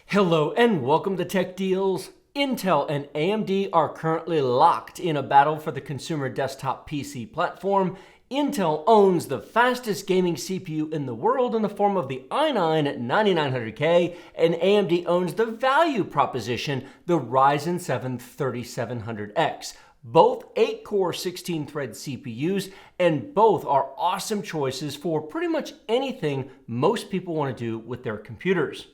Hello and welcome to Tech Deals. Intel and AMD are currently locked in a battle for the consumer desktop PC platform. Intel owns the fastest gaming CPU in the world in the form of the i9-9900K, and AMD owns the value proposition, the Ryzen 7 3700X. Both 8-core 16-thread CPUs, and both are awesome choices for pretty much anything most people want to do with their computers.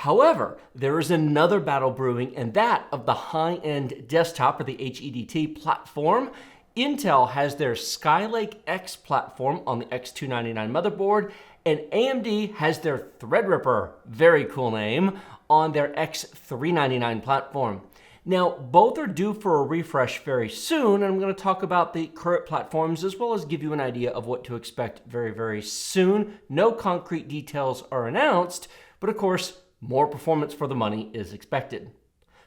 However, there is another battle brewing, and that of the high-end desktop, or the HEDT platform. Intel has their Skylake-X platform on the X299 motherboard, and AMD has their Threadripper, very cool name, on their X399 platform. Now, both are due for a refresh very soon, and I'm going to talk about the current platforms as well as give you an idea of what to expect very, very soon. No concrete details are announced, but of course, more performance for the money is expected.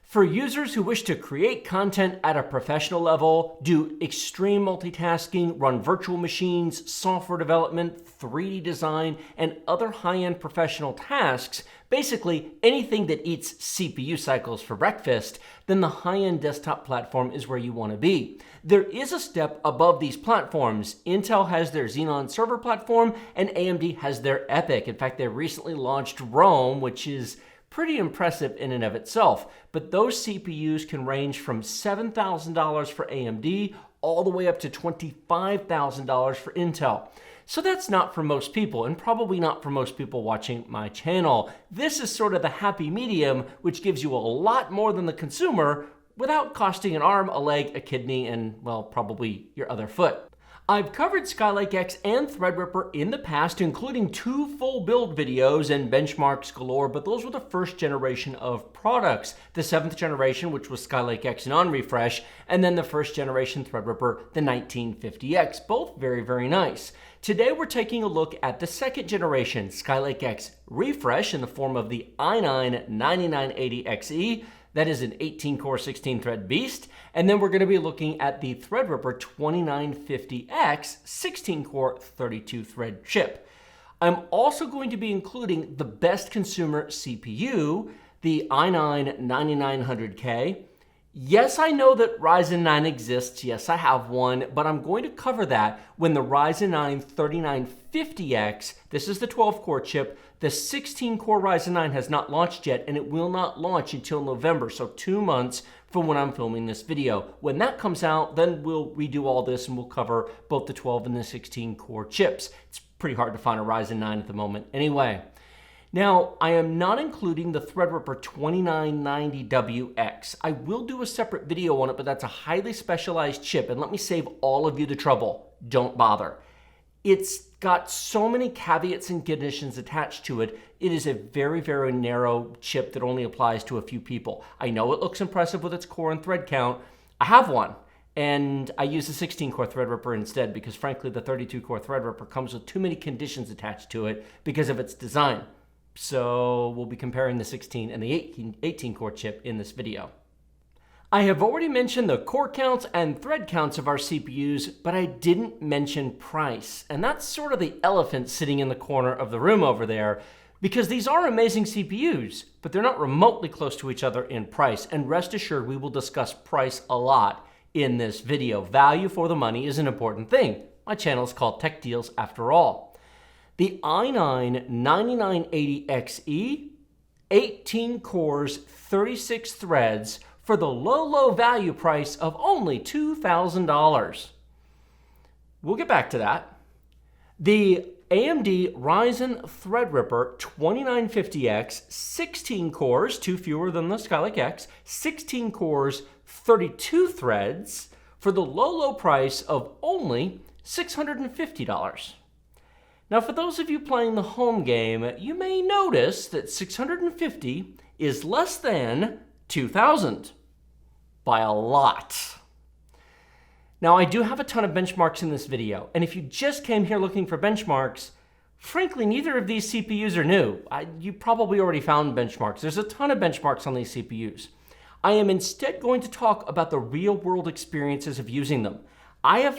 For users who wish to create content at a professional level, do extreme multitasking, run virtual machines, software development, 3D design, and other high-end professional tasks, basically anything that eats CPU cycles for breakfast, then the high-end desktop platform is where you want to be. There is a step above these platforms. Intel has their Xenon server platform, and AMD has their EPYC. In fact, they recently launched Rome, which is pretty impressive in and of itself. But those CPUs can range from $7,000 for AMD all the way up to $25,000 for Intel. So that's not for most people, and probably not for most people watching my channel. This is sort of the happy medium, which gives you a lot more than the consumer without costing an arm, a leg, a kidney, and, well, probably your other foot. I've covered Skylake-X and Threadripper in the past, including 2 full build videos and benchmarks galore, but those were the first generation of products. The 7th generation, which was Skylake-X non-refresh, and then the first generation Threadripper, the 1950X, both very, very nice. Today we're taking a look at the 2nd generation Skylake-X refresh in the form of the i9-9980XE. That is an 18-core, 16-thread beast. And then we're going to be looking at the Threadripper 2950X 16-core, 32-thread chip. I'm also going to be including the best consumer CPU, the i9-9900K. Yes, I know that Ryzen 9 exists. Yes, I have one, but I'm going to cover that when the Ryzen 9 3950X, this is the 12-core chip, the 16-core Ryzen 9 has not launched yet, and it will not launch until November, so 2 months from when I'm filming this video. When that comes out, then we'll redo all this and we'll cover both the 12 and the 16-core chips. It's pretty hard to find a Ryzen 9 at the moment. Anyway. Now, I am not including the Threadripper 2990WX. I will do a separate video on it, but that's a highly specialized chip, and let me save all of you the trouble. Don't bother. It's got so many caveats and conditions attached to it. It is a very, very narrow chip that only applies to a few people. I know it looks impressive with its core and thread count. I have one, and I use the 16-core Threadripper instead because, frankly, the 32-core Threadripper comes with too many conditions attached to it because of its design. So we'll be comparing the 16 and the 18-core chip in this video. I have already mentioned the core counts and thread counts of our CPUs, but I didn't mention price. And that's sort of the elephant sitting in the corner of the room over there, because these are amazing CPUs, but they're not remotely close to each other in price. And rest assured, we will discuss price a lot in this video. Value for the money is an important thing. My channel is called Tech Deals after all. The i9-9980XE, 18 cores, 36 threads for the low, low value price of only $2,000. We'll get back to that. The AMD Ryzen Threadripper 2950X, 16 cores, 2 fewer than the Skylake-X, 16 cores, 32 threads for the low, low price of only $650. Now, for those of you playing the home game, you may notice that $650 is less than $2,000 by a lot. Now, I do have a ton of benchmarks in this video, and if you just came here looking for benchmarks, frankly, neither of these CPUs are new. You probably already found benchmarks. There's a ton of benchmarks on these CPUs. I am instead going to talk about the real-world experiences of using them. I've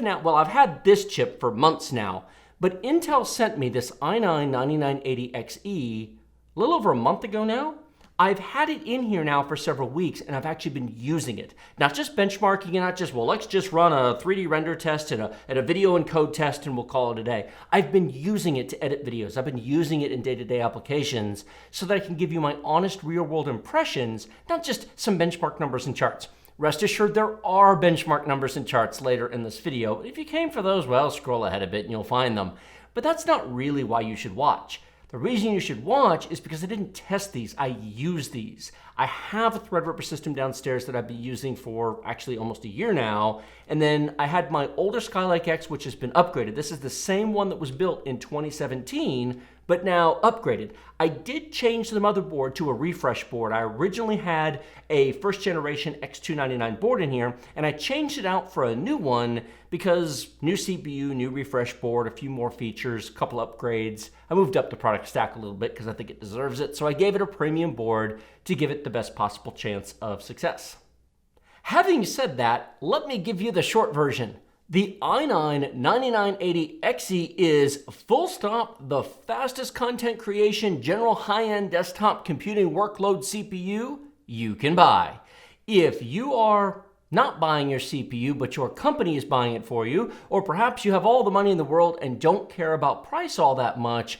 had this chip for months now, but Intel sent me this i9-9980XE a little over a month ago now. I've had it in here now for several weeks, and I've actually been using it. Not just benchmarking and not just, well, let's just run a 3D render test and a video encode test and we'll call it a day. I've been using it to edit videos. I've been using it in day-to-day applications so that I can give you my honest real-world impressions, not just some benchmark numbers and charts. Rest assured, there are benchmark numbers and charts later in this video. If you came for those, well, scroll ahead a bit and you'll find them. But that's not really why you should watch. The reason you should watch is because I didn't test these, I use these. I have a Threadripper system downstairs that I've been using for actually almost a year now, and then I had my older Skylake-X, which has been upgraded. This is the same one that was built in 2017, but now upgraded. I did change the motherboard to a refresh board. I originally had a first generation X299 board in here, and I changed it out for a new one because new CPU, new refresh board, a few more features, a couple upgrades. I moved up the product stack a little bit because I think it deserves it, so I gave it a premium board to give it the best possible chance of success. Having said that, let me give you the short version. The i9-9980XE is full stop the fastest content creation general high-end desktop computing workload CPU you can buy. If you are not buying your CPU, but your company is buying it for you, or perhaps you have all the money in the world and don't care about price all that much,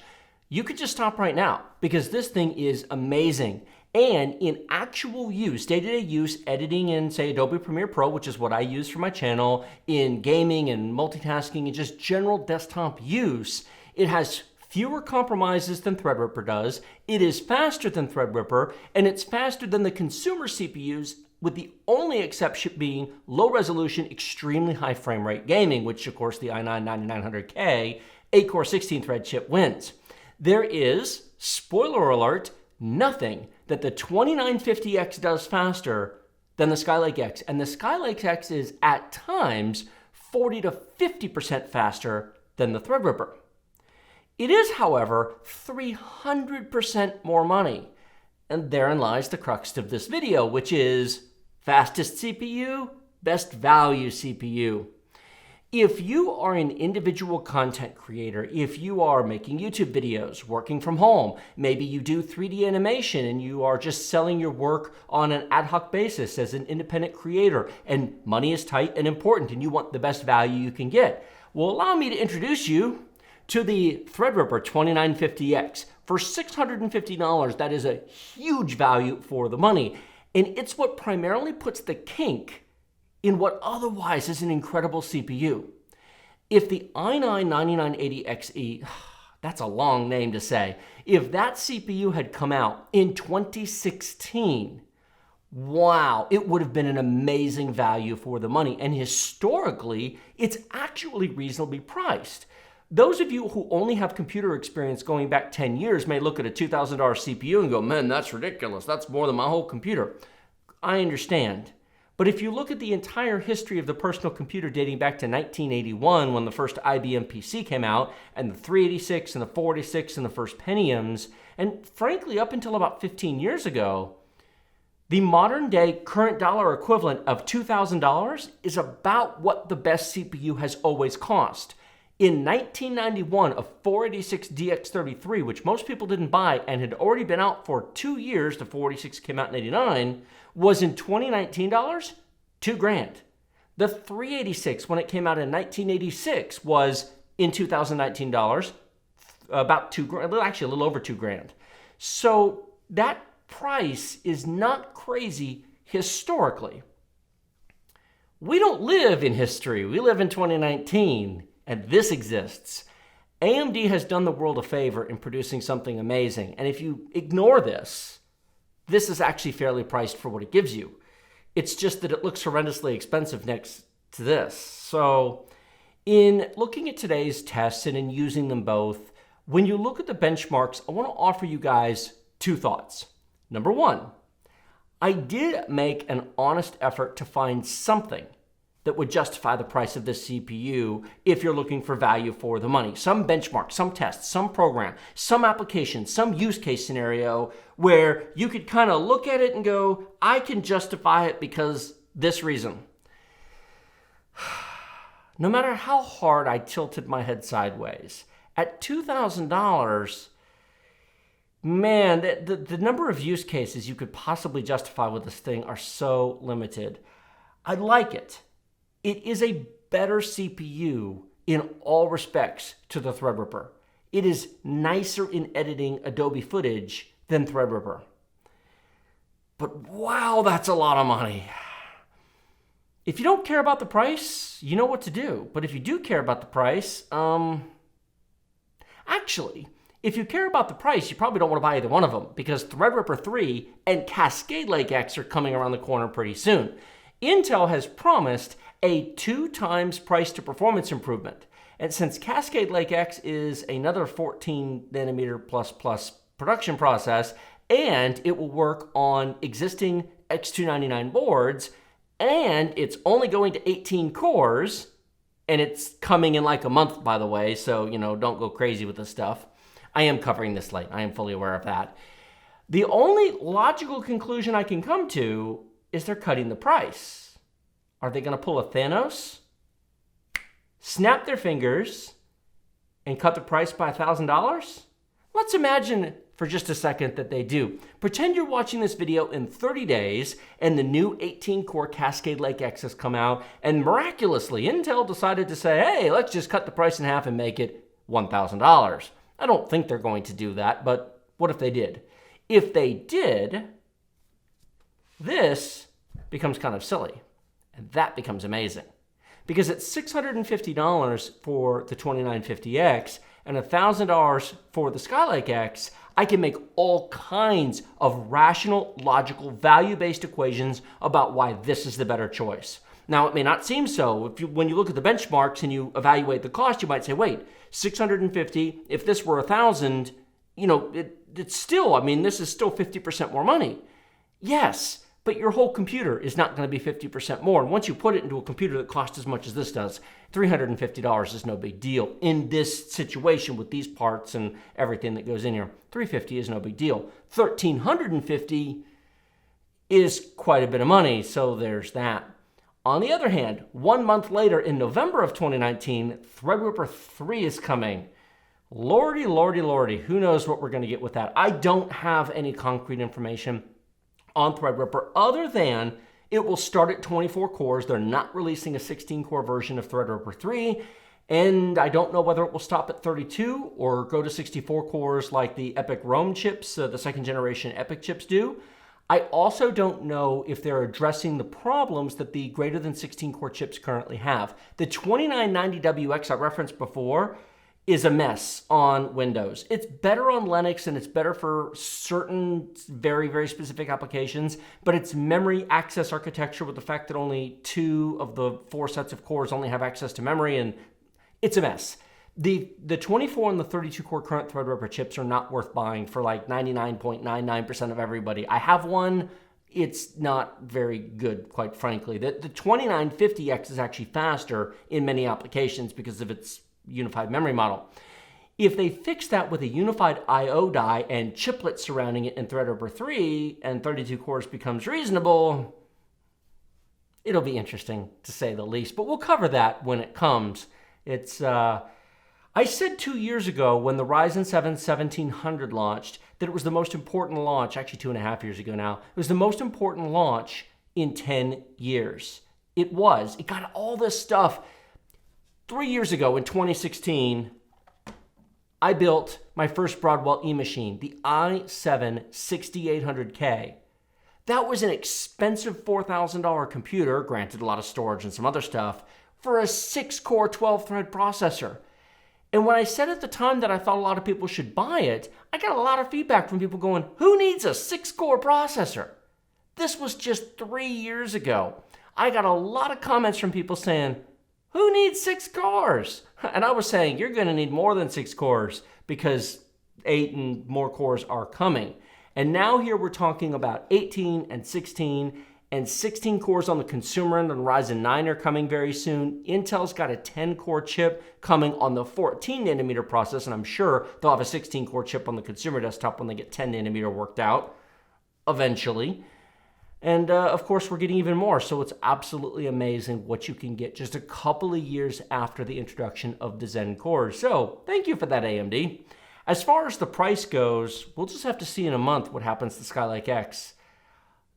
you could just stop right now because this thing is amazing. And in actual use, day-to-day use, editing in, say, Adobe Premiere Pro, which is what I use for my channel, in gaming and multitasking and just general desktop use, it has fewer compromises than Threadripper does, it is faster than Threadripper, and it's faster than the consumer CPUs, with the only exception being low-resolution, extremely high frame rate gaming, which, of course, the i9-9900K 8-core 16-thread chip wins. There is, spoiler alert, nothing that the 2950X does faster than the Skylake-X. And the Skylake-X is, at times, 40 to 50% faster than the Threadripper. It is, however, 300% more money. And therein lies the crux of this video, which is fastest CPU, best value CPU. If you are an individual content creator, if you are making YouTube videos, working from home, maybe you do 3D animation and you are just selling your work on an ad hoc basis as an independent creator, and money is tight and important and you want the best value you can get, well, allow me to introduce you to the Threadripper 2950X. For $650, that is a huge value for the money, and it's what primarily puts the kink in what otherwise is an incredible CPU. If the i9-9980XE, that's a long name to say, if that CPU had come out in 2016, wow, it would have been an amazing value for the money. And historically, it's actually reasonably priced. Those of you who only have computer experience going back 10 years may look at a $2,000 CPU and go, man, that's ridiculous. That's more than my whole computer. I understand. But if you look at the entire history of the personal computer dating back to 1981 when the first IBM PC came out, and the 386 and the 486 and the first Pentiums, and frankly up until about 15 years ago, the modern day current dollar equivalent of $2,000 is about what the best CPU has always cost. In 1991, a 486 DX33, which most people didn't buy and had already been out for 2 years, the 486 came out in 89, was in 2019 dollars, $2,000. The 386, when it came out in 1986, was in 2019 dollars, about $2,000, actually a little over $2,000. So that price is not crazy historically. We don't live in history. We live in 2019. And this exists. AMD has done the world a favor in producing something amazing. And if you ignore this, this is actually fairly priced for what it gives you. It's just that it looks horrendously expensive next to this. So in looking at today's tests and in using them both, when you look at the benchmarks, I want to offer you guys two thoughts. Number one, I did make an honest effort to find something that would justify the price of this CPU if you're looking for value for the money. Some benchmark, some test, some program, some application, some use case scenario where you could kind of look at it and go, I can justify it because this reason. No matter how hard I tilted my head sideways, at $2,000, man, the number of use cases you could possibly justify with this thing are so limited. I like it. It is a better CPU in all respects to the Threadripper. It is nicer in editing Adobe footage than Threadripper. But wow, that's a lot of money. If you don't care about the price, you know what to do. But if you do care about the price, actually, if you care about the price, you probably don't want to buy either one of them, because Threadripper 3 and Skylake-X are coming around the corner pretty soon. Intel has promised a 2 times price to performance improvement. And since Skylake-X is another 14 nanometer plus production process, and it will work on existing X299 boards, and it's only going to 18 cores, and it's coming in like a month, by the way, so, don't go crazy with this stuff. I am covering this late. I am fully aware of that. The only logical conclusion I can come to is they're cutting the price. Are they going to pull a Thanos, snap their fingers, and cut the price by $1,000? Let's imagine for just a second that they do. Pretend you're watching this video in 30 days and the new 18-core Skylake-X has come out, and miraculously Intel decided to say, hey, let's just cut the price in half and make it $1,000. I don't think they're going to do that, but what if they did? If they did, this becomes kind of silly, and that becomes amazing. Because it's $650 for the 2950X and $1,000 for the Skylake-X, I can make all kinds of rational, logical, value-based equations about why this is the better choice. Now, it may not seem so. When you look at the benchmarks and you evaluate the cost, you might say, wait, $650, if this were $1,000, it's still, this is still 50% more money. Yes, but your whole computer is not going to be 50% more. And once you put it into a computer that costs as much as this does, $350 is no big deal. In this situation with these parts and everything that goes in here, $350 is no big deal. $1,350 is quite a bit of money, so there's that. On the other hand, 1 month later in November of 2019, Threadripper 3 is coming. Lordy, lordy, lordy, who knows what we're going to get with that? I don't have any concrete information on Threadripper other than it will start at 24 cores. They're not releasing a 16-core version of Threadripper 3, and I don't know whether it will stop at 32 or go to 64 cores like the EPYC Rome chips, the second generation EPYC chips do. I also don't know if they're addressing the problems that the greater than 16-core chips currently have. The 2990WX I referenced before is a mess on Windows. It's better on Linux and it's better for certain very, very specific applications, but its memory access architecture with the fact that only 2 of the 4 sets of cores only have access to memory, and it's a mess. The 24 and the 32 core current Threadripper chips are not worth buying for like 99.99% of everybody. I have one. It's not very good, quite frankly. The 2950X is actually faster in many applications because of its unified memory model. If they fix that with a unified I/O die and chiplets surrounding it in Threadripper 3 and 32 cores becomes reasonable, it'll be interesting to say the least, but we'll cover that when it comes. I said 2 years ago when the Ryzen 7 1700 launched that it was the most important launch, actually 2.5 years ago now, it was the most important launch in 10 years. It was. It got all this stuff. 3 years ago in 2016, I built my first Broadwell E-machine, the i9-9800K. That was an expensive $4,000 computer, granted a lot of storage and some other stuff, for a 6-core 12-thread processor. And when I said at the time that I thought a lot of people should buy it, I got a lot of feedback from people going, who needs a 6-core processor? This was just 3 years ago. I got a lot of comments from people saying, who needs 6 cores? And I was saying, you're going to need more than 6 cores because 8 and more cores are coming. And now here we're talking about 18 and 16 and 16 cores on the consumer end, and Ryzen 9 are coming very soon. Intel's got a 10-core chip coming on the 14 nanometer process, and I'm sure they'll have a 16-core chip on the consumer desktop when they get 10 nanometer worked out eventually. And of course, we're getting even more, so it's absolutely amazing what you can get just a couple of years after the introduction of the Zen cores. So thank you for that, AMD. As far as the price goes, we'll just have to see in a month what happens to Skylake-X.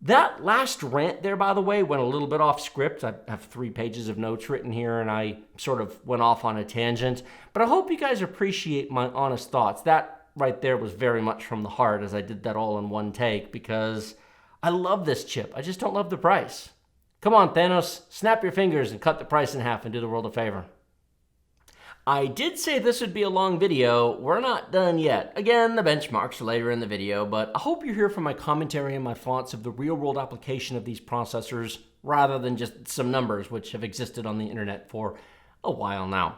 That last rant there, by the way, went a little bit off script. I have 3 pages of notes written here, and I sort of went off on a tangent. But I hope you guys appreciate my honest thoughts. That right there was very much from the heart, as I did that all in one take, because I love this chip. I just don't love the price. Come on, Thanos, snap your fingers and cut the price in half and do the world a favor. I did say this would be a long video. We're not done yet. Again, the benchmarks are later in the video, but I hope you hear from my commentary and my thoughts of the real-world application of these processors rather than just some numbers which have existed on the internet for a while now.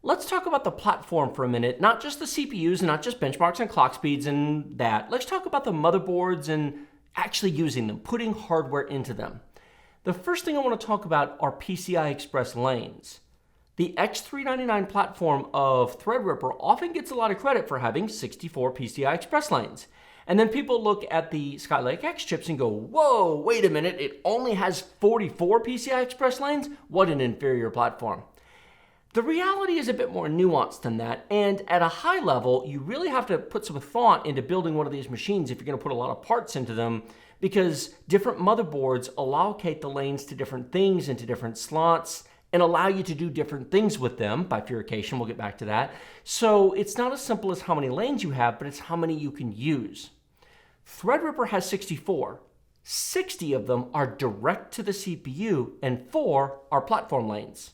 Let's talk about the platform for a minute, not just the CPUs and not just benchmarks and clock speeds and that. Let's talk about the motherboards and actually using them, putting hardware into them. The first thing I want to talk about are PCI Express lanes. The X399 platform of Threadripper often gets a lot of credit for having 64 PCI Express lanes. And then people look at the Skylake-X chips and go, whoa, wait a minute, it only has 44 PCI Express lanes? What an inferior platform. The reality is a bit more nuanced than that, and at a high level, you really have to put some thought into building one of these machines if you're going to put a lot of parts into them, because different motherboards allocate the lanes to different things into different slots, and allow you to do different things with them. Bifurcation, we'll get back to that. So it's not as simple as how many lanes you have, but it's how many you can use. Threadripper has 64. 60 of them are direct to the CPU, and 4 are platform lanes.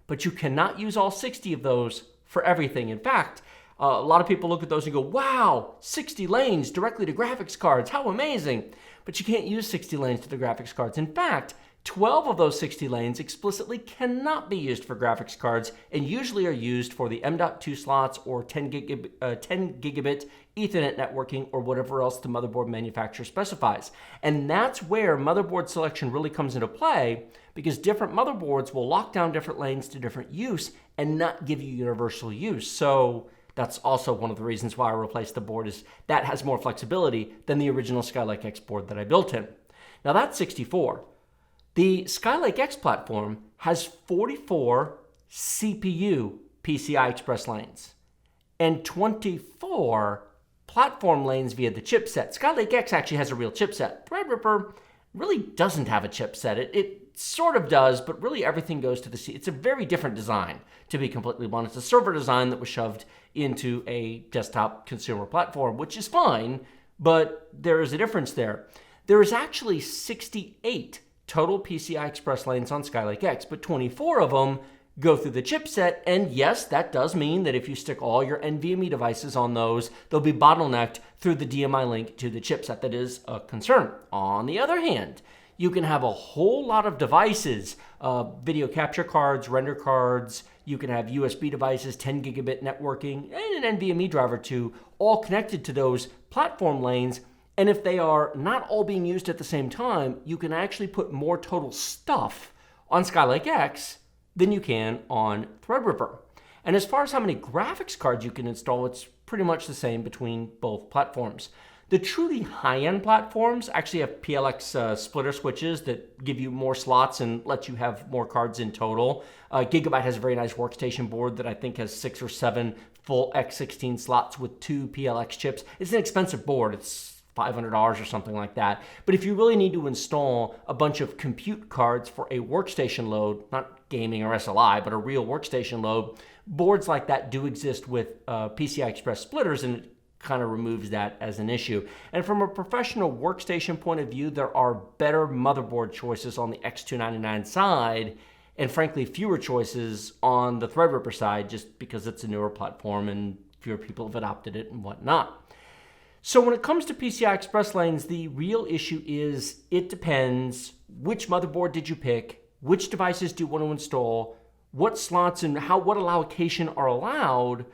But you cannot use all 60 of those for everything. In fact, a lot of people look at those and go, wow, 60 lanes directly to graphics cards, how amazing. But you can't use 60 lanes to the graphics cards. In fact, 12 of those 60 lanes explicitly cannot be used for graphics cards and usually are used for the M.2 slots or 10 gigabit Ethernet networking or whatever else the motherboard manufacturer specifies. And that's where motherboard selection really comes into play, because different motherboards will lock down different lanes to different use and not give you universal use. So that's also one of the reasons why I replaced the board, is that has more flexibility than the original Skylake-X board that I built in. Now that's 64. The Skylake-X platform has 44 CPU PCI Express lanes and 24 platform lanes via the chipset. Skylake-X actually has a real chipset. Threadripper really doesn't have a chipset. It sort of does, but really everything goes to the C. It's a very different design, to be completely blunt. It's a server design that was shoved into a desktop consumer platform, which is fine, but there is a difference there. There is actually 68 total PCI Express lanes on Skylake-X, but 24 of them go through the chipset, and yes, that does mean that if you stick all your NVMe devices on those, they'll be bottlenecked through the DMI link to the chipset. That is a concern. On the other hand, you can have a whole lot of devices, video capture cards, render cards, you can have USB devices, 10 gigabit networking, and an NVMe driver too, all connected to those platform lanes. And if they are not all being used at the same time, you can actually put more total stuff on Skylake-X than you can on Threadripper. And as far as how many graphics cards you can install, it's pretty much the same between both platforms. The truly high-end platforms actually have PLX splitter switches that give you more slots and let you have more cards in total. Gigabyte has a very nice workstation board that I think has 6 or 7 full X16 slots with 2 PLX chips. It's an expensive board. It's $500 or something like that. But if you really need to install a bunch of compute cards for a workstation load, not gaming or SLI, but a real workstation load, boards like that do exist with PCI Express splitters, and it kind of removes that as an issue. And from a professional workstation point of view, there are better motherboard choices on the X299 side, and frankly, fewer choices on the Threadripper side, just because it's a newer platform and fewer people have adopted it and whatnot. So when it comes to PCI Express lanes, the real issue is it depends which motherboard did you pick, which devices do you want to install, what slots and what allocation are allowed,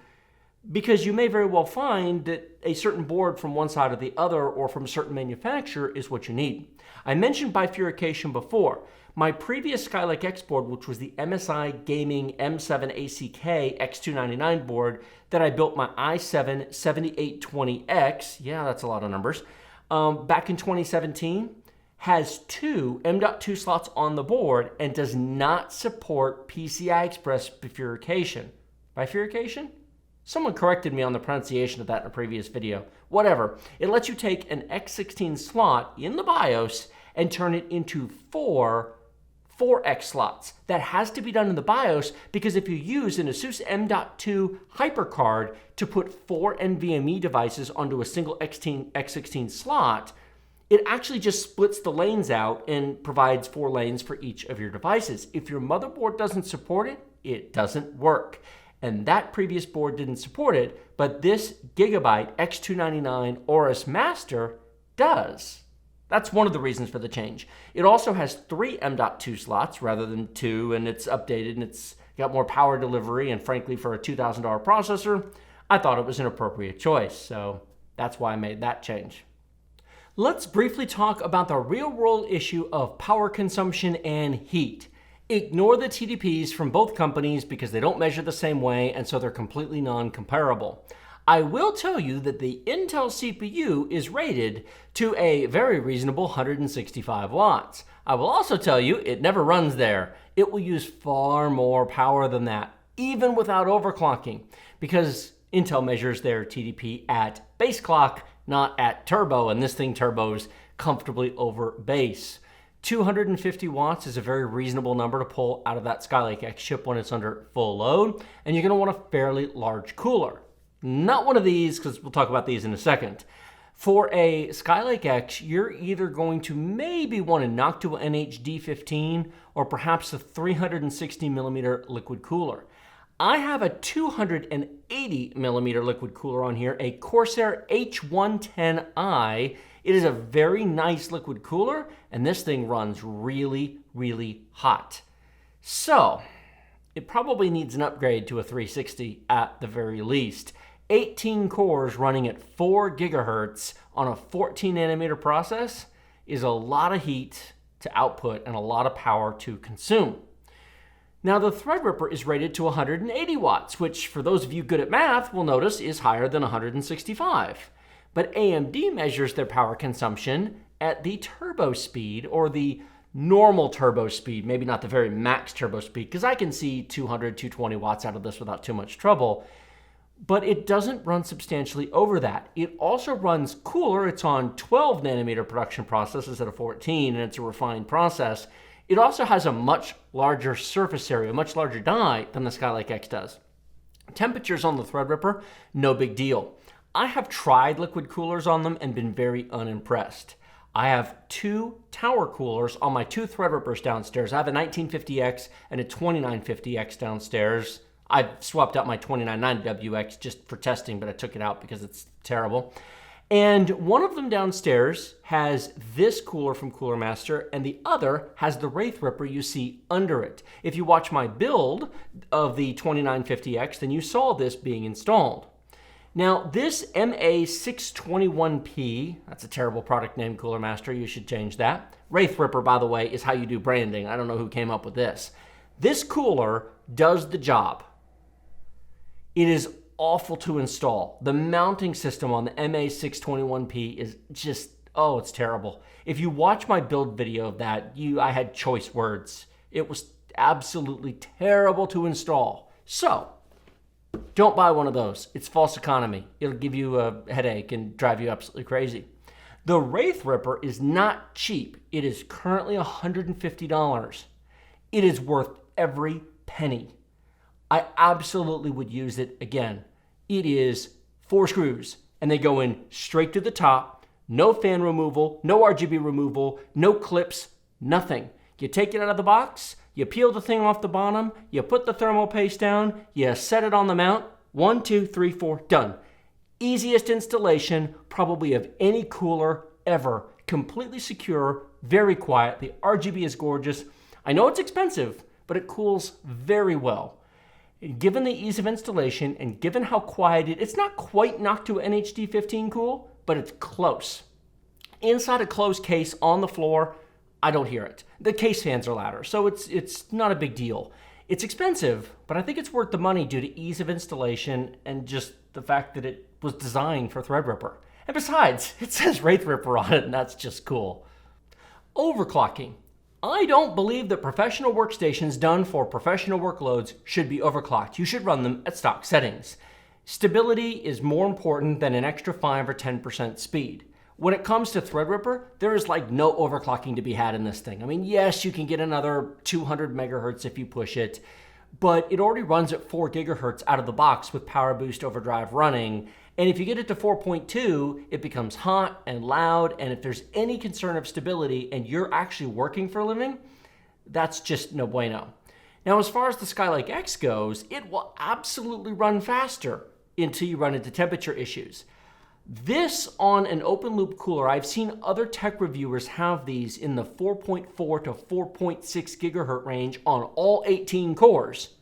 because you may very well find that a certain board from one side or the other or from a certain manufacturer is what you need. I mentioned bifurcation before. My previous Skylake-X board, which was the MSI Gaming M7ACK X299 board that I built my i9-9980XE, yeah, that's a lot of numbers, back in 2017, has 2 M.2 slots on the board and does not support PCI Express bifurcation. Bifurcation? Someone corrected me on the pronunciation of that in a previous video. Whatever. It lets you take an X16 slot in the BIOS and turn it into four 4X slots. That has to be done in the BIOS because if you use an ASUS M.2 HyperCard to put 4 NVMe devices onto a single X16 slot, it actually just splits the lanes out and provides 4 lanes for each of your devices. If your motherboard doesn't support it, it doesn't work. And that previous board didn't support it, but this Gigabyte X299 Aorus Master does. That's one of the reasons for the change. It also has 3 M.2 slots rather than 2, and it's updated and it's got more power delivery, and frankly, for a $2,000 processor, I thought it was an appropriate choice, so that's why I made that change. Let's briefly talk about the real-world issue of power consumption and heat. Ignore the TDPs from both companies because they don't measure the same way, and so they're completely non-comparable. I will tell you that the Intel CPU is rated to a very reasonable 165 watts. I will also tell you it never runs there. It will use far more power than that, even without overclocking, because Intel measures their TDP at base clock, not at turbo, and this thing turbos comfortably over base. 250 watts is a very reasonable number to pull out of that Skylake-X chip when it's under full load, and you're going to want a fairly large cooler. Not one of these, because we'll talk about these in a second. For a Skylake-X, you're either going to maybe want a Noctua NH-D15 or perhaps a 360 millimeter liquid cooler. I have a 280 millimeter liquid cooler on here, a Corsair H110i. It is a very nice liquid cooler, and this thing runs really, really hot. So, it probably needs an upgrade to a 360 at the very least. 18 cores running at 4 gigahertz on a 14 nanometer process is a lot of heat to output and a lot of power to consume. Now the Threadripper is rated to 180 watts, which for those of you good at math will notice is higher than 165. But AMD measures their power consumption at the turbo speed, or the normal turbo speed, maybe not the very max turbo speed, because I can see 200, 220 watts out of this without too much trouble. But it doesn't run substantially over that. It also runs cooler. It's on 12 nanometer production process instead of 14, and it's a refined process. It also has a much larger surface area, a much larger die than the Skylake-X does. Temperatures on the Threadripper, no big deal. I have tried liquid coolers on them and been very unimpressed. I have 2 tower coolers on my 2 Threadrippers downstairs. I have a 1950X and a 2950X downstairs. I swapped out my 2990WX just for testing, but I took it out because it's terrible. And one of them downstairs has this cooler from Cooler Master, and the other has the Wraithripper you see under it. If you watch my build of the 2950X, then you saw this being installed. Now, this MA621P, that's a terrible product name, Cooler Master, you should change that. Wraithripper, by the way, is how you do branding. I don't know who came up with this. This cooler does the job. It is awful to install. The mounting system on the MA621P is just, oh, it's terrible. If you watch my build video of that, I had choice words. It was absolutely terrible to install. So, don't buy one of those. It's false economy. It'll give you a headache and drive you absolutely crazy. The Wraithripper is not cheap. It is currently $150. It is worth every penny. I absolutely would use it again. It is 4 screws, and they go in straight to the top. No fan removal, no RGB removal, no clips, nothing. You take it out of the box, you peel the thing off the bottom, you put the thermal paste down, you set it on the mount. 1, 2, 3, 4, done. Easiest installation probably of any cooler ever. Completely secure, very quiet. The RGB is gorgeous. I know it's expensive, but it cools very well. Given the ease of installation and given how quiet it's not quite Noctua NH-D15 cool, but it's close. Inside a closed case on the floor, I don't hear it. The case fans are louder, so it's not a big deal. It's expensive, but I think it's worth the money due to ease of installation and just the fact that it was designed for Threadripper. And besides, it says Wraithripper on it, and that's just cool. Overclocking. I don't believe that professional workstations done for professional workloads should be overclocked. You should run them at stock settings. Stability is more important than an extra 5 or 10% speed. When it comes to Threadripper, there is like no overclocking to be had in this thing. I mean, yes, you can get another 200 megahertz if you push it, but it already runs at 4 gigahertz out of the box with Power Boost Overdrive running. And if you get it to 4.2, it becomes hot and loud. And if there's any concern of stability and you're actually working for a living, that's just no bueno. Now, as far as the Skylake-X goes, it will absolutely run faster until you run into temperature issues. This on an open loop cooler, I've seen other tech reviewers have these in the 4.4 to 4.6 gigahertz range on all 18 cores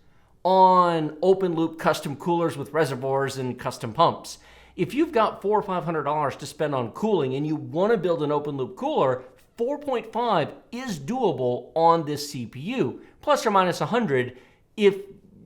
on open loop custom coolers with reservoirs and custom pumps. If you've got $400 or $500 to spend on cooling and you want to build an open loop cooler, 4.5 is doable on this CPU, plus or minus 100 if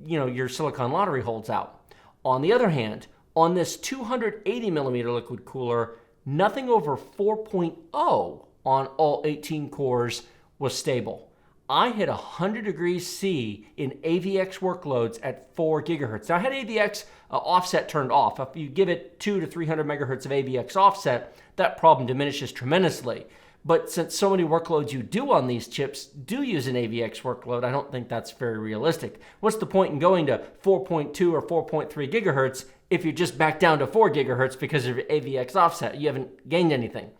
your Silicon Lottery holds out. On the other hand, on this 280 millimeter liquid cooler, nothing over 4.0 on all 18 cores was stable. I hit 100 degrees C in AVX workloads at 4 gigahertz. Now, I had AVX offset turned off. If you give it 200 to 300 megahertz of AVX offset, that problem diminishes tremendously. But since so many workloads you do on these chips do use an AVX workload, I don't think that's very realistic. What's the point in going to 4.2 or 4.3 gigahertz if you're just back down to 4 gigahertz because of your AVX offset? You haven't gained anything.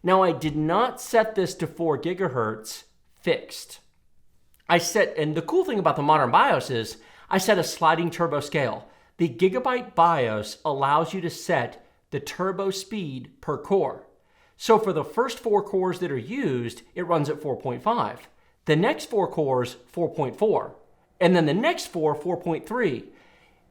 Now, I did not set this to 4 gigahertz fixed. And the cool thing about the modern BIOS is I set a sliding turbo scale. The Gigabyte BIOS allows you to set the turbo speed per core. So for the first 4 cores that are used, it runs at 4.5. The next 4 cores, 4.4. And then the next 4, 4.3.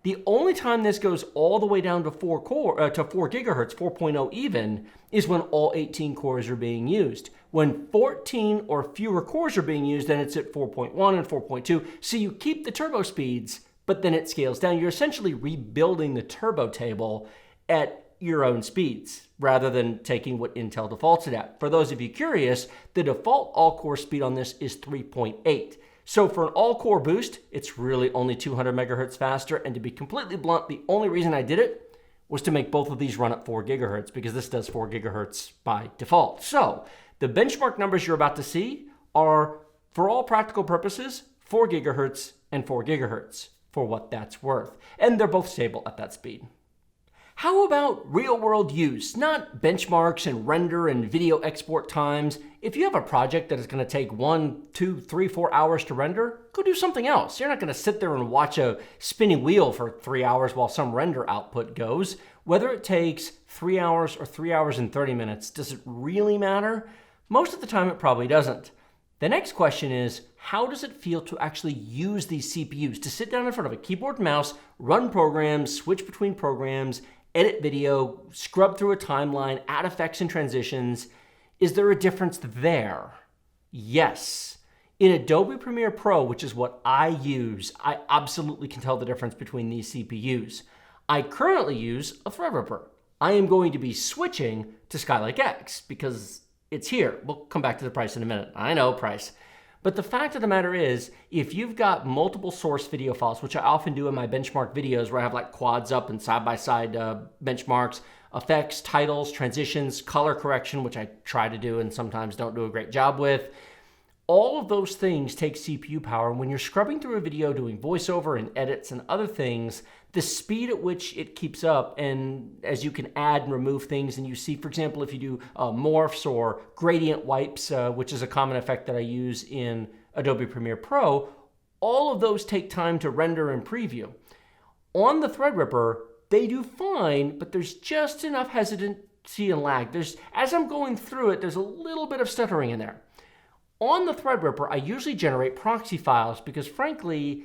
The only time this goes all the way down to 4 gigahertz, 4.0 even, is when all 18 cores are being used. When 14 or fewer cores are being used, then it's at 4.1 and 4.2. So you keep the turbo speeds, but then it scales down. You're essentially rebuilding the turbo table at your own speeds rather than taking what Intel defaults it at. For those of you curious, the default all-core speed on this is 3.8. So for an all-core boost, it's really only 200 megahertz faster. And to be completely blunt, the only reason I did it was to make both of these run at 4 gigahertz because this does 4 gigahertz by default. So the benchmark numbers you're about to see are, for all practical purposes, 4 gigahertz and 4 gigahertz for what that's worth. And they're both stable at that speed. How about real-world use? Not benchmarks and render and video export times. If you have a project that is going to take 1, 2, 3, 4 hours to render, go do something else. You're not going to sit there and watch a spinning wheel for 3 hours while some render output goes. Whether it takes 3 hours or 3 hours and 30 minutes, does it really matter? Most of the time, it probably doesn't. The next question is, how does it feel to actually use these CPUs? To sit down in front of a keyboard and mouse, run programs, switch between programs, edit video, scrub through a timeline, add effects and transitions. Is there a difference there? Yes. In Adobe Premiere Pro, which is what I use, I absolutely can tell the difference between these CPUs. I currently use a Threadripper. I am going to be switching to Skylake-X because it's here. We'll come back to the price in a minute. I know, price. But the fact of the matter is, if you've got multiple source video files, which I often do in my benchmark videos where I have like quads up and side-by-side benchmarks, effects, titles, transitions, color correction, which I try to do and sometimes don't do a great job with, all of those things take CPU power. And when you're scrubbing through a video, doing voiceover and edits and other things, the speed at which it keeps up, and as you can add and remove things, and you see, for example, if you do morphs or gradient wipes, which is a common effect that I use in Adobe Premiere Pro, all of those take time to render and preview. On the Threadripper, they do fine, but there's just enough hesitancy and lag. As I'm going through it, there's a little bit of stuttering in there. On the Threadripper, I usually generate proxy files because, frankly,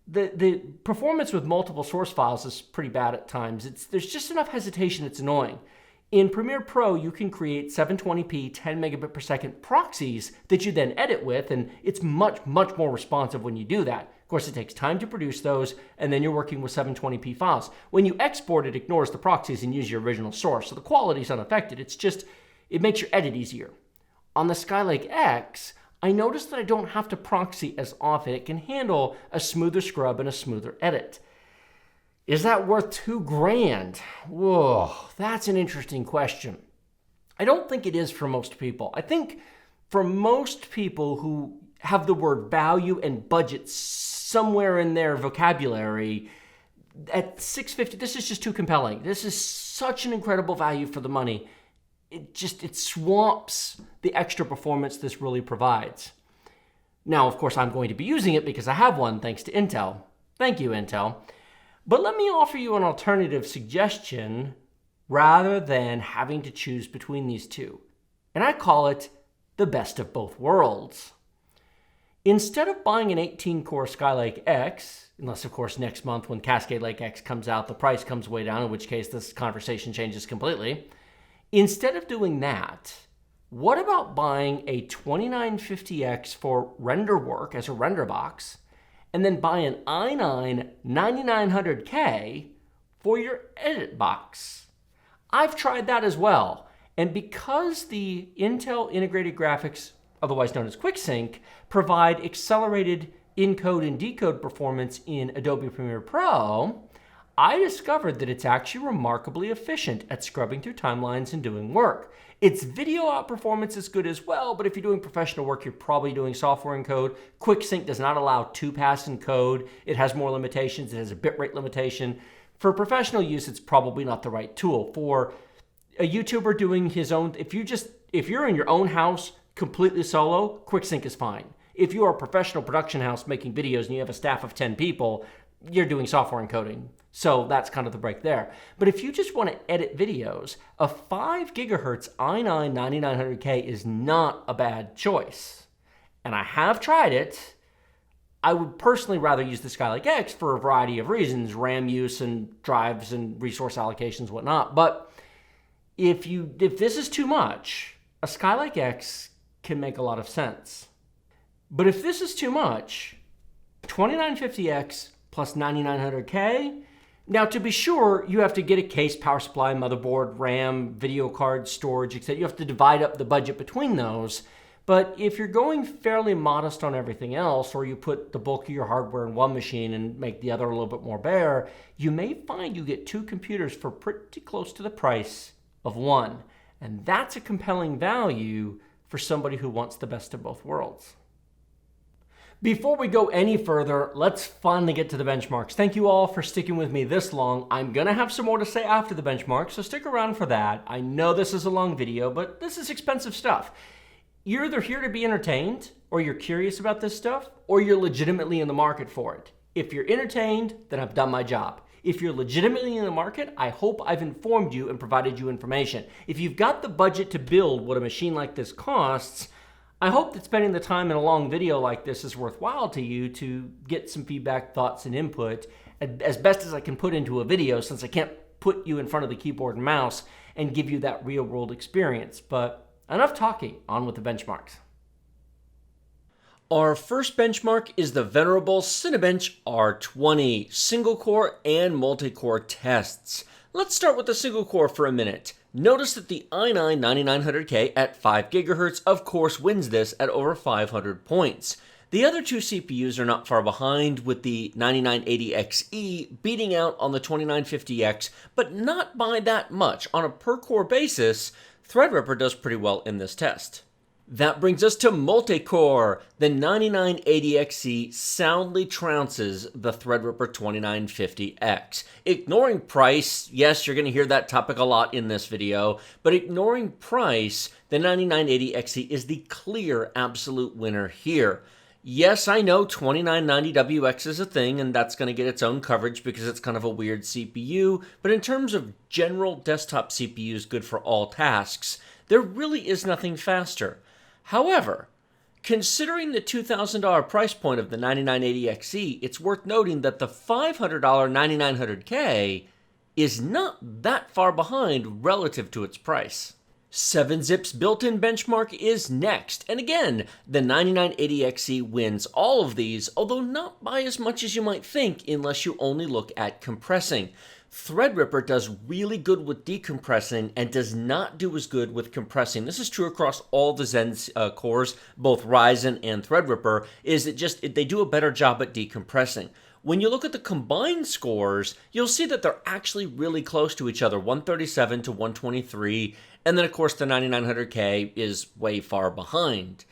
the performance with multiple source files is pretty bad at times. There's just enough hesitation, it's annoying. In Premiere Pro, you can create 720p 10 megabit per second proxies that you then edit with, and it's much, much more responsive when you do that. Of course, it takes time to produce those, and then you're working with 720p files. When you export, it ignores the proxies and uses your original source, so the quality is unaffected. It makes your edit easier. On the Skylake-X, I noticed that I don't have to proxy as often. It can handle a smoother scrub and a smoother edit. Is that worth $2,000? Whoa, that's an interesting question. I don't think it is for most people. I think for most people who have the word value and budget somewhere in their vocabulary, at $650, this is just too compelling. This is such an incredible value for the money. It swamps the extra performance this really provides. Now, of course, I'm going to be using it because I have one thanks to Intel. Thank you, Intel. But let me offer you an alternative suggestion rather than having to choose between these two. And I call it the best of both worlds. Instead of buying an 18-core Skylake-X, unless, of course, next month when Skylake-X comes out, the price comes way down, in which case this conversation changes completely. Instead of doing that, what about buying a 2950X for render work as a render box, and then buy an i9-9900K for your edit box? I've tried that as well, and because the Intel integrated graphics, otherwise known as QuickSync, provide accelerated encode and decode performance in Adobe Premiere Pro, I discovered that it's actually remarkably efficient at scrubbing through timelines and doing work. Its video out performance is good as well, but if you're doing professional work, you're probably doing software encode. QuickSync does not allow 2-pass encode. It has more limitations. It has a bitrate limitation. For professional use, it's probably not the right tool. For a YouTuber doing his own, if you're in your own house completely solo, QuickSync is fine. If you are a professional production house making videos and you have a staff of 10 people, you're doing software encoding. So that's kind of the break there. But if you just want to edit videos, a 5 gigahertz i9-9900K is not a bad choice. And I have tried it. I would personally rather use the Skylake-X for a variety of reasons, RAM use and drives and resource allocations, whatnot. But if this is too much, a Skylake-X can make a lot of sense. But if this is too much, 2950X plus 9900K. Now, to be sure, you have to get a case, power supply, motherboard, RAM, video card, storage, etc. You have to divide up the budget between those. But if you're going fairly modest on everything else, or you put the bulk of your hardware in one machine and make the other a little bit more bare, you may find you get 2 computers for pretty close to the price of one. And that's a compelling value for somebody who wants the best of both worlds. Before we go any further, let's finally get to the benchmarks. Thank you all for sticking with me this long. I'm going to have some more to say after the benchmarks, so stick around for that. I know this is a long video, but this is expensive stuff. You're either here to be entertained, or you're curious about this stuff, or you're legitimately in the market for it. If you're entertained, then I've done my job. If you're legitimately in the market, I hope I've informed you and provided you information. If you've got the budget to build what a machine like this costs, I hope that spending the time in a long video like this is worthwhile to you to get some feedback, thoughts, and input as best as I can put into a video, since I can't put you in front of the keyboard and mouse and give you that real-world experience. But enough talking, on with the benchmarks. Our first benchmark is the venerable Cinebench R20, single-core and multi-core tests. Let's start with the single-core for a minute. Notice that the i9-9900K at 5 GHz of course wins this at over 500 points. The other two CPUs are not far behind, with the 9980XE beating out on the 2950X, but not by that much. On a per-core basis, Threadripper does pretty well in this test. That brings us to multi-core. The 9980XE soundly trounces the Threadripper 2950X. Ignoring price, yes, you're going to hear that topic a lot in this video, but ignoring price, the 9980XE is the clear absolute winner here. Yes, I know 2990WX is a thing, and that's going to get its own coverage because it's kind of a weird CPU, but in terms of general desktop CPUs good for all tasks, there really is nothing faster. However, considering the $2,000 price point of the 9980XE, it's worth noting that the $500 9900K is not that far behind relative to its price. 7-Zip's built-in benchmark is next, and again, the 9980XE wins all of these, although not by as much as you might think unless you only look at compressing. Threadripper does really good with decompressing and does not do as good with compressing. This is true across all the Zen cores, both Ryzen and Threadripper, is it just they do a better job at decompressing. When you look at the combined scores, you'll see that they're actually really close to each other, 137 to 123, and then of course the 9900K is way far behind.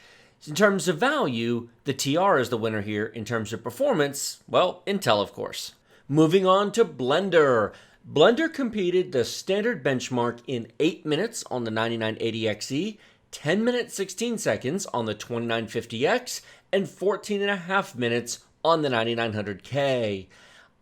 In terms of value, the TR is the winner here. In terms of performance, well, Intel of course. Moving on to Blender. Blender competed the standard benchmark in 8 minutes on the 9980XE, 10 minutes 16 seconds on the 2950X, and 14.5 minutes on the 9900K.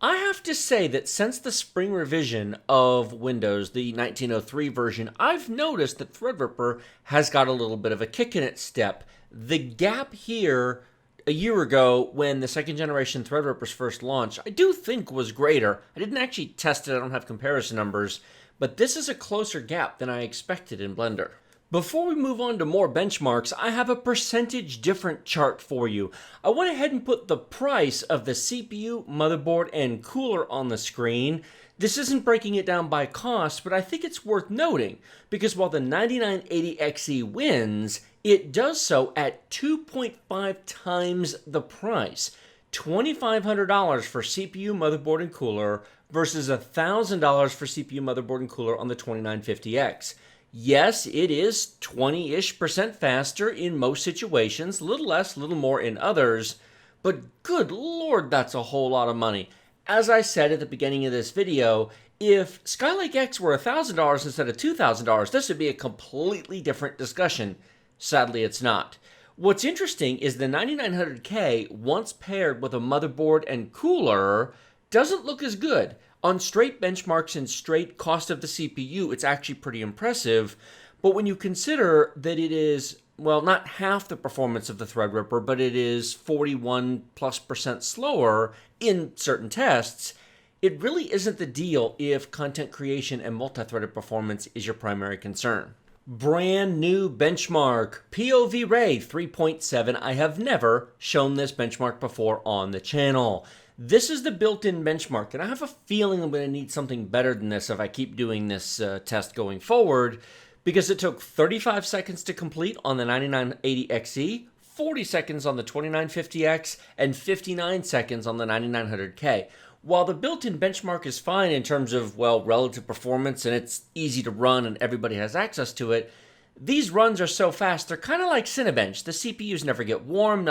I have to say that since the spring revision of Windows, the 1903 version, I've noticed that Threadripper has got a little bit of a kick in its step. The gap here a year ago when the second generation Threadrippers first launched, I do think was greater. I didn't actually test it, I don't have comparison numbers, but this is a closer gap than I expected in Blender. Before we move on to more benchmarks, I have a percentage different chart for you. I went ahead and put the price of the CPU, motherboard, and cooler on the screen. This isn't breaking it down by cost, but I think it's worth noting, because while the 9980XE wins, it does so at 2.5 times the price. $2,500 for CPU, motherboard, and cooler versus $1,000 for CPU, motherboard, and cooler on the 2950X. Yes, it is 20-ish% faster in most situations, a little less, a little more in others, but good lord, that's a whole lot of money. As I said at the beginning of this video, if Skylake-X were $1,000 instead of $2,000, this would be a completely different discussion. Sadly, it's not. What's interesting is the 9900K, once paired with a motherboard and cooler, doesn't look as good. On straight benchmarks and straight cost of the CPU, it's actually pretty impressive. But when you consider that it is, well, not half the performance of the Threadripper, but it is 41+% slower in certain tests, it really isn't the deal if content creation and multi-threaded performance is your primary concern. Brand new benchmark, POV Ray 3.7. I have never shown this benchmark before on the channel. This is the built-in benchmark, and I have a feeling I'm going to need something better than this if I keep doing this test going forward, because it took 35 seconds to complete on the 9980XE, 40 seconds on the 2950X, and 59 seconds on the 9900K. While the built-in benchmark is fine in terms of, well, relative performance, and it's easy to run and everybody has access to it, these runs are so fast, they're kind of like Cinebench. The CPUs never get warm,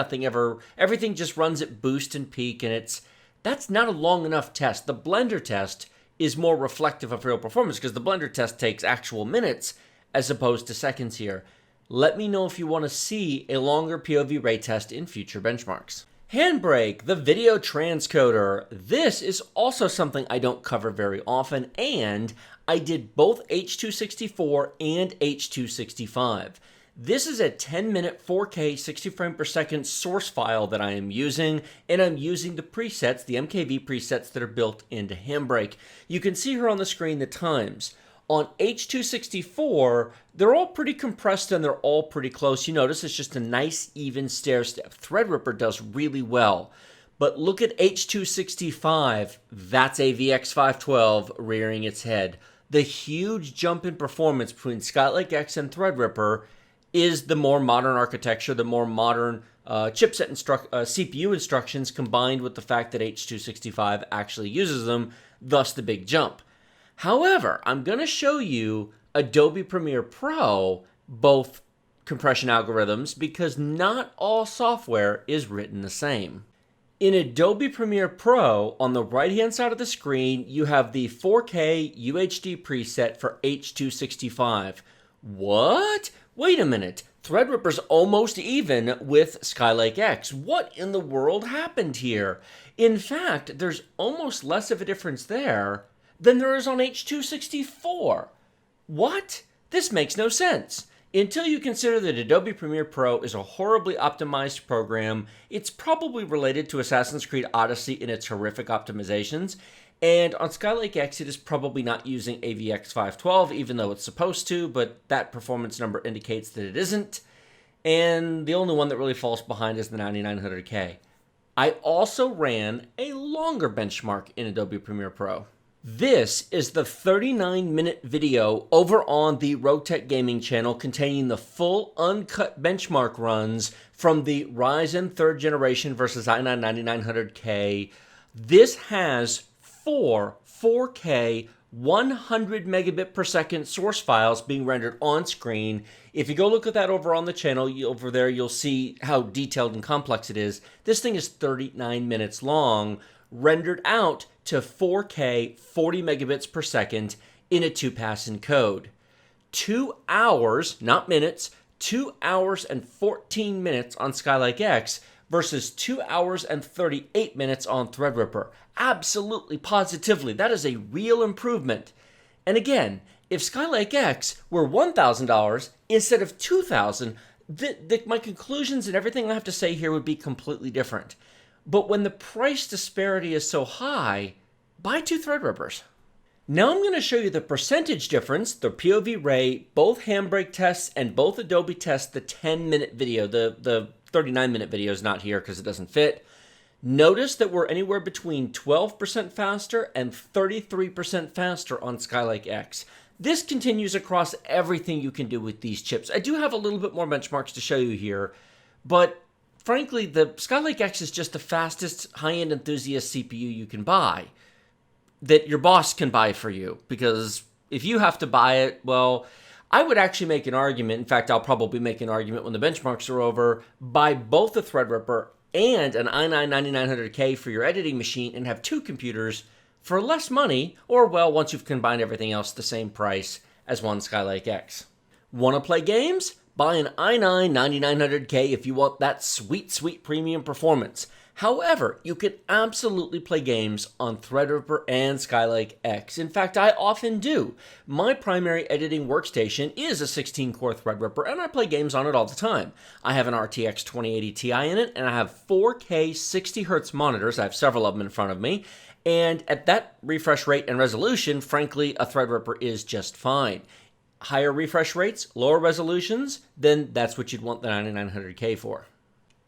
everything just runs at boost and peak, and that's not a long enough test. The Blender test is more reflective of real performance because the Blender test takes actual minutes as opposed to seconds here. Let me know if you want to see a longer POV Ray test in future benchmarks. Handbrake, the video transcoder. This is also something I don't cover very often, and I did both H.264 and H.265. This is a 10-minute 4K 60 frame per second source file that I am using, and I'm using the presets, the MKV presets that are built into Handbrake. You can see here on the screen the times. On H.264, they're all pretty compressed and they're all pretty close. You notice it's just a nice even stair step. Threadripper does really well. But look at H.265, that's a VX512 rearing its head. The huge jump in performance between Skylake-X and Threadripper is the more modern architecture, the more modern chipset CPU instructions combined with the fact that H.265 actually uses them, thus the big jump. However, I'm going to show you Adobe Premiere Pro, both compression algorithms, because not all software is written the same. In Adobe Premiere Pro, on the right-hand side of the screen, you have the 4K UHD preset for H.265. What? Wait a minute. Threadripper's almost even with Skylake-X. What in the world happened here? In fact, there's almost less of a difference there than there is on H.264. What? This makes no sense. Until you consider that Adobe Premiere Pro is a horribly optimized program, it's probably related to Assassin's Creed Odyssey in its horrific optimizations, and on Skylake-X it is probably not using AVX512, even though it's supposed to, but that performance number indicates that it isn't, and the only one that really falls behind is the 9900K. I also ran a longer benchmark in Adobe Premiere Pro. This is the 39-minute video over on the Rotech Gaming channel containing the full uncut benchmark runs from the Ryzen 3rd generation versus i9-9900K, This has 4K 100 megabit per second source files being rendered on screen. If you go look at that over on the channel, over there, you'll see how detailed and complex it is. This thing is 39 minutes long, rendered out to 4K 40 megabits per second in a 2-pass encode. 2 hours, not minutes, 2 hours and 14 minutes on Skylake-X versus 2 hours and 38 minutes on Threadripper. Absolutely, positively, that is a real improvement. And again, if Skylake-X were $1,000 instead of $2,000, my conclusions and everything I have to say here would be completely different. But when the price disparity is so high, buy 2 Threadrippers. Now I'm going to show you the percentage difference, the POV rate, both Handbrake tests, and both Adobe tests, the 10-minute video. The 39-minute video is not here because it doesn't fit. Notice that we're anywhere between 12% faster and 33% faster on Skylake-X. This continues across everything you can do with these chips. I do have a little bit more benchmarks to show you here, but frankly, the Skylake-X is just the fastest high-end enthusiast CPU you can buy, that your boss can buy for you, because if you have to buy it, well, I would actually make an argument, in fact, I'll probably make an argument when the benchmarks are over, buy both a Threadripper and an i9-9980K for your editing machine and have 2 computers for less money, or, well, once you've combined everything else, the same price as one Skylake-X. Want to play games? Buy an i9-9900K if you want that sweet, sweet premium performance. However, you can absolutely play games on Threadripper and Skylake-X. In fact, I often do. My primary editing workstation is a 16-core Threadripper, and I play games on it all the time. I have an RTX 2080 Ti in it, and I have 4K 60Hz monitors. I have several of them in front of me. And at that refresh rate and resolution, frankly, a Threadripper is just fine. Higher refresh rates, lower resolutions, then that's what you'd want the 9900K for.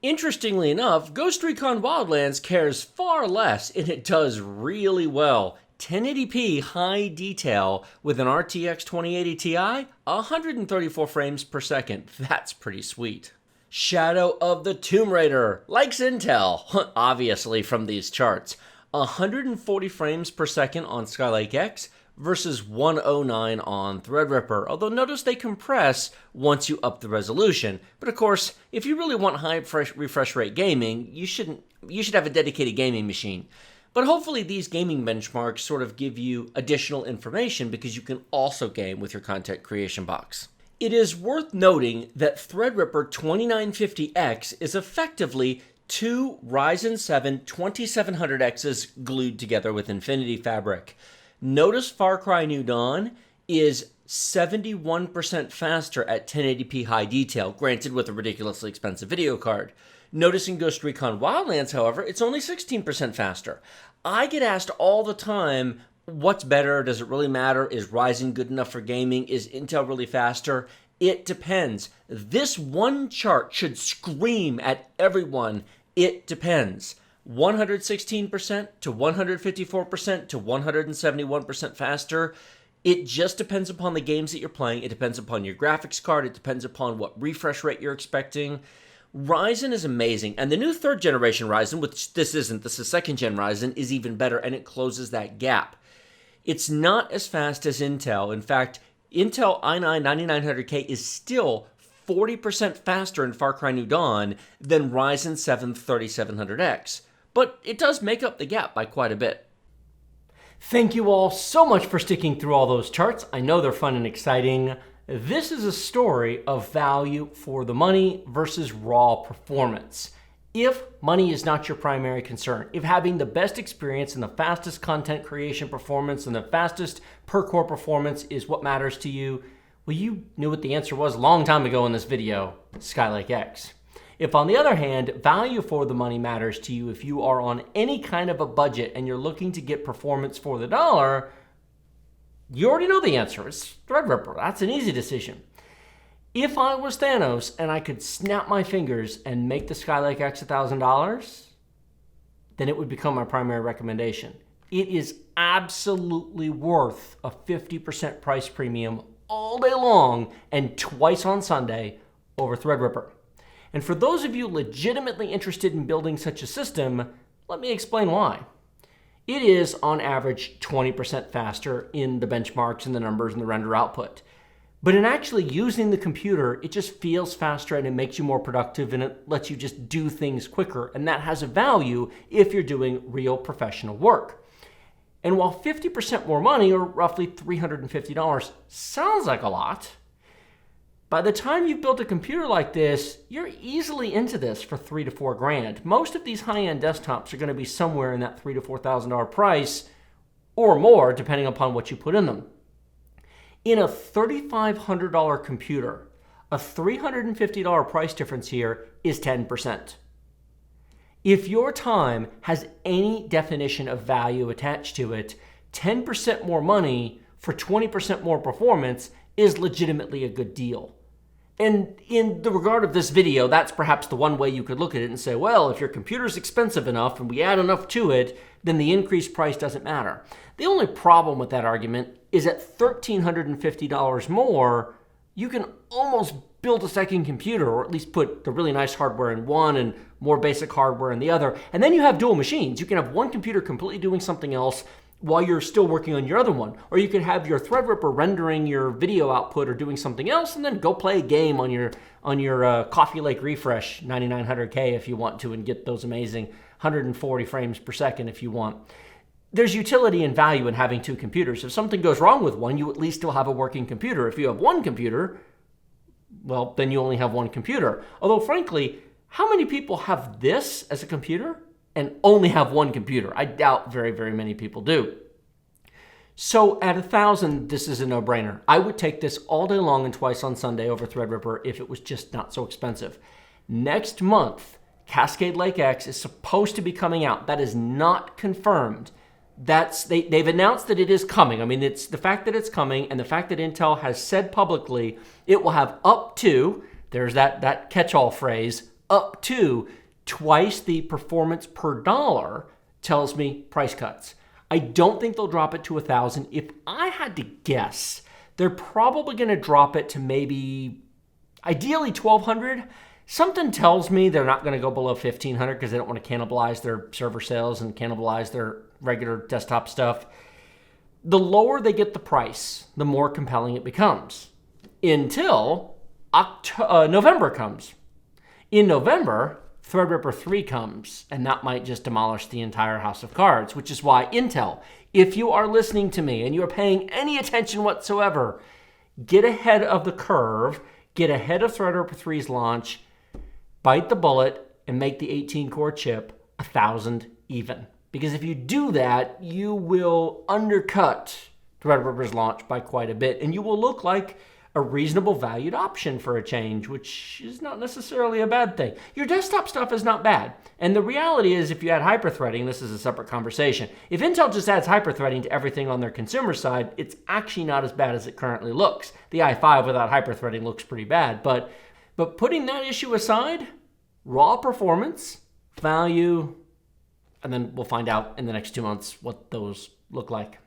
Interestingly enough, Ghost Recon Wildlands cares far less, and it does really well. 1080p high detail with an RTX 2080 Ti, 134 frames per second. That's pretty sweet. Shadow of the Tomb Raider likes Intel, obviously from these charts. 140 frames per second on Skylake-X versus 109 on Threadripper, although notice they compress once you up the resolution. But of course, if you really want high refresh rate gaming, you should have a dedicated gaming machine. But hopefully these gaming benchmarks sort of give you additional information because you can also game with your content creation box. It is worth noting that Threadripper 2950X is effectively 2 Ryzen 7 2700Xs glued together with Infinity Fabric. Notice Far Cry New Dawn is 71% faster at 1080p high detail, granted with a ridiculously expensive video card. Notice in Ghost Recon Wildlands, however, it's only 16% faster. I get asked all the time, what's better? Does it really matter? Is Ryzen good enough for gaming? Is Intel really faster? It depends. This one chart should scream at everyone, it depends. 116% to 154% to 171% faster. It just depends upon the games that you're playing. It depends upon your graphics card. It depends upon what refresh rate you're expecting. Ryzen is amazing. And the new 3rd generation Ryzen, which this isn't, this is 2nd gen Ryzen, is even better, and it closes that gap. It's not as fast as Intel. In fact, Intel i9-9900K is still 40% faster in Far Cry New Dawn than Ryzen 7 3700X. But it does make up the gap by quite a bit. Thank you all so much for sticking through all those charts. I know they're fun and exciting. This is a story of value for the money versus raw performance. If money is not your primary concern, if having the best experience and the fastest content creation performance and the fastest per core performance is what matters to you, well, you knew what the answer was a long time ago in this video, Skylake-X. If, on the other hand, value for the money matters to you, if you are on any kind of a budget and you're looking to get performance for the dollar, you already know the answer. It's Threadripper. That's an easy decision. If I was Thanos and I could snap my fingers and make the Skylake-X $1,000, then it would become my primary recommendation. It is absolutely worth a 50% price premium all day long and twice on Sunday over Threadripper. And for those of you legitimately interested in building such a system, let me explain why. it is on average 20% faster in the benchmarks and the numbers and the render output. But in actually using the computer, it just feels faster and it makes you more productive and it lets you just do things quicker. And that has a value if you're doing real professional work. And while 50% more money, or roughly $350, sounds like a lot, by the time you've built a computer like this, you're easily into this for $3,000 to $4,000. Most of these high-end desktops are going to be somewhere in that $3,000 to $4,000 price or more, depending upon what you put in them. In a $3,500 computer, a $350 price difference here is 10%. If your time has any definition of value attached to it, 10% more money for 20% more performance is legitimately a good deal. And in the regard of this video, that's perhaps the one way you could look at it and say, well, if your computer's expensive enough and we add enough to it, then the increased price doesn't matter. The only problem with that argument is at $1,350 more, you can almost build a second computer, or at least put the really nice hardware in one and more basic hardware in the other. And then you have dual machines. You can have one computer completely doing something else while you're still working on your other one. Or you could have your Threadripper rendering your video output or doing something else, and then go play a game on your Coffee Lake Refresh 9900K if you want to, and get those amazing 140 frames per second if you want. There's utility and value in having two computers. If something goes wrong with one, you at least still have a working computer. If you have one computer, well, then you only have one computer. Although, frankly, how many people have this as a computer and only have one computer? I doubt very, very many people do. So at $1,000, this is a no-brainer. I would take this all day long and twice on Sunday over Threadripper if it was just not so expensive. Next month, Cascade Lake-X is supposed to be coming out. That is not confirmed. They've announced that it is coming. I mean, it's the fact that it's coming and the fact that Intel has said publicly it will have up to, there's that catch-all phrase, up to twice the performance per dollar, tells me price cuts. I don't think they'll drop it to $1,000. If I had to guess, they're probably going to drop it to maybe, ideally $1,200. Something tells me they're not going to go below $1,500 because they don't want to cannibalize their server sales and cannibalize their regular desktop stuff. The lower they get the price, the more compelling it becomes. Until November comes. In November, Threadripper 3 comes, and that might just demolish the entire house of cards, which is why Intel, if you are listening to me and you are paying any attention whatsoever, get ahead of the curve, get ahead of Threadripper 3's launch, bite the bullet, and make the 18-core chip $1,000 even. Because if you do that, you will undercut Threadripper's launch by quite a bit, and you will look like a reasonable valued option for a change, which is not necessarily a bad thing. Your desktop stuff is not bad. And the reality is, if you add hyperthreading, this is a separate conversation. If Intel just adds hyperthreading to everything on their consumer side, it's actually not as bad as it currently looks. The i5 without hyperthreading looks pretty bad, but putting that issue aside, raw performance, value, and then we'll find out in the next 2 months what those look like.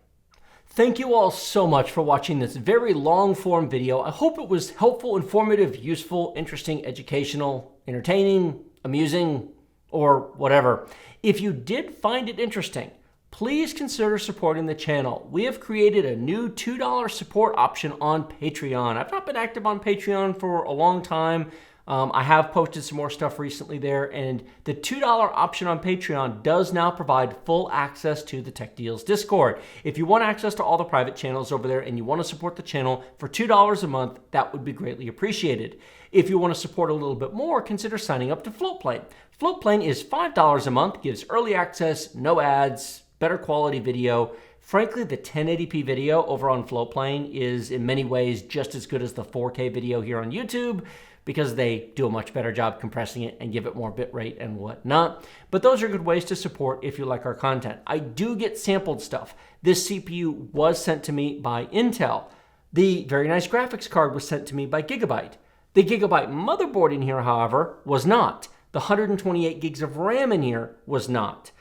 Thank you all so much for watching this very long-form video. I hope it was helpful, informative, useful, interesting, educational, entertaining, amusing, or whatever. If you did find it interesting, please consider supporting the channel. We have created a new $2 support option on Patreon. I've not been active on Patreon for a long time. I have posted some more stuff recently there, and the $2 option on Patreon does now provide full access to the Tech Deals Discord. If you want access to all the private channels over there and you want to support the channel for $2 a month, that would be greatly appreciated. If you want to support a little bit more, consider signing up to Floatplane. Floatplane is $5 a month, gives early access, no ads, better quality video. Frankly, the 1080p video over on Floatplane is in many ways just as good as the 4K video here on YouTube, because they do a much better job compressing it and give it more bitrate and whatnot. But those are good ways to support if you like our content. I do get sampled stuff. This CPU was sent to me by Intel. The very nice graphics card was sent to me by Gigabyte. The Gigabyte motherboard in here, however, was not. The 128 gigs of RAM in here was not.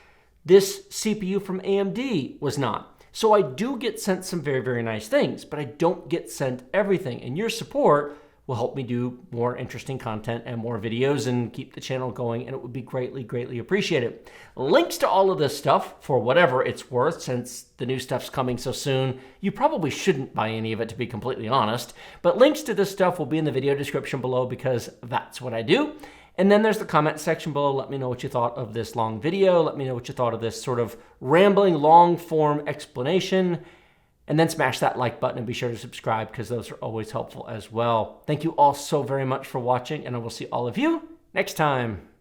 This CPU from AMD was not. So I do get sent some very, very nice things, but I don't get sent everything. And your support, will help me do more interesting content and more videos and keep the channel going, and it would be greatly, greatly appreciated. Links to all of this stuff, for whatever it's worth, since the new stuff's coming so soon, you probably shouldn't buy any of it, to be completely honest, but links to this stuff will be in the video description below because that's what I do. And then there's the comment section below. Let me know what you thought of this long video. Let me know what you thought of this sort of rambling, long-form explanation. And then smash that like button and be sure to subscribe because those are always helpful as well. Thank you all so very much for watching, and I will see all of you next time.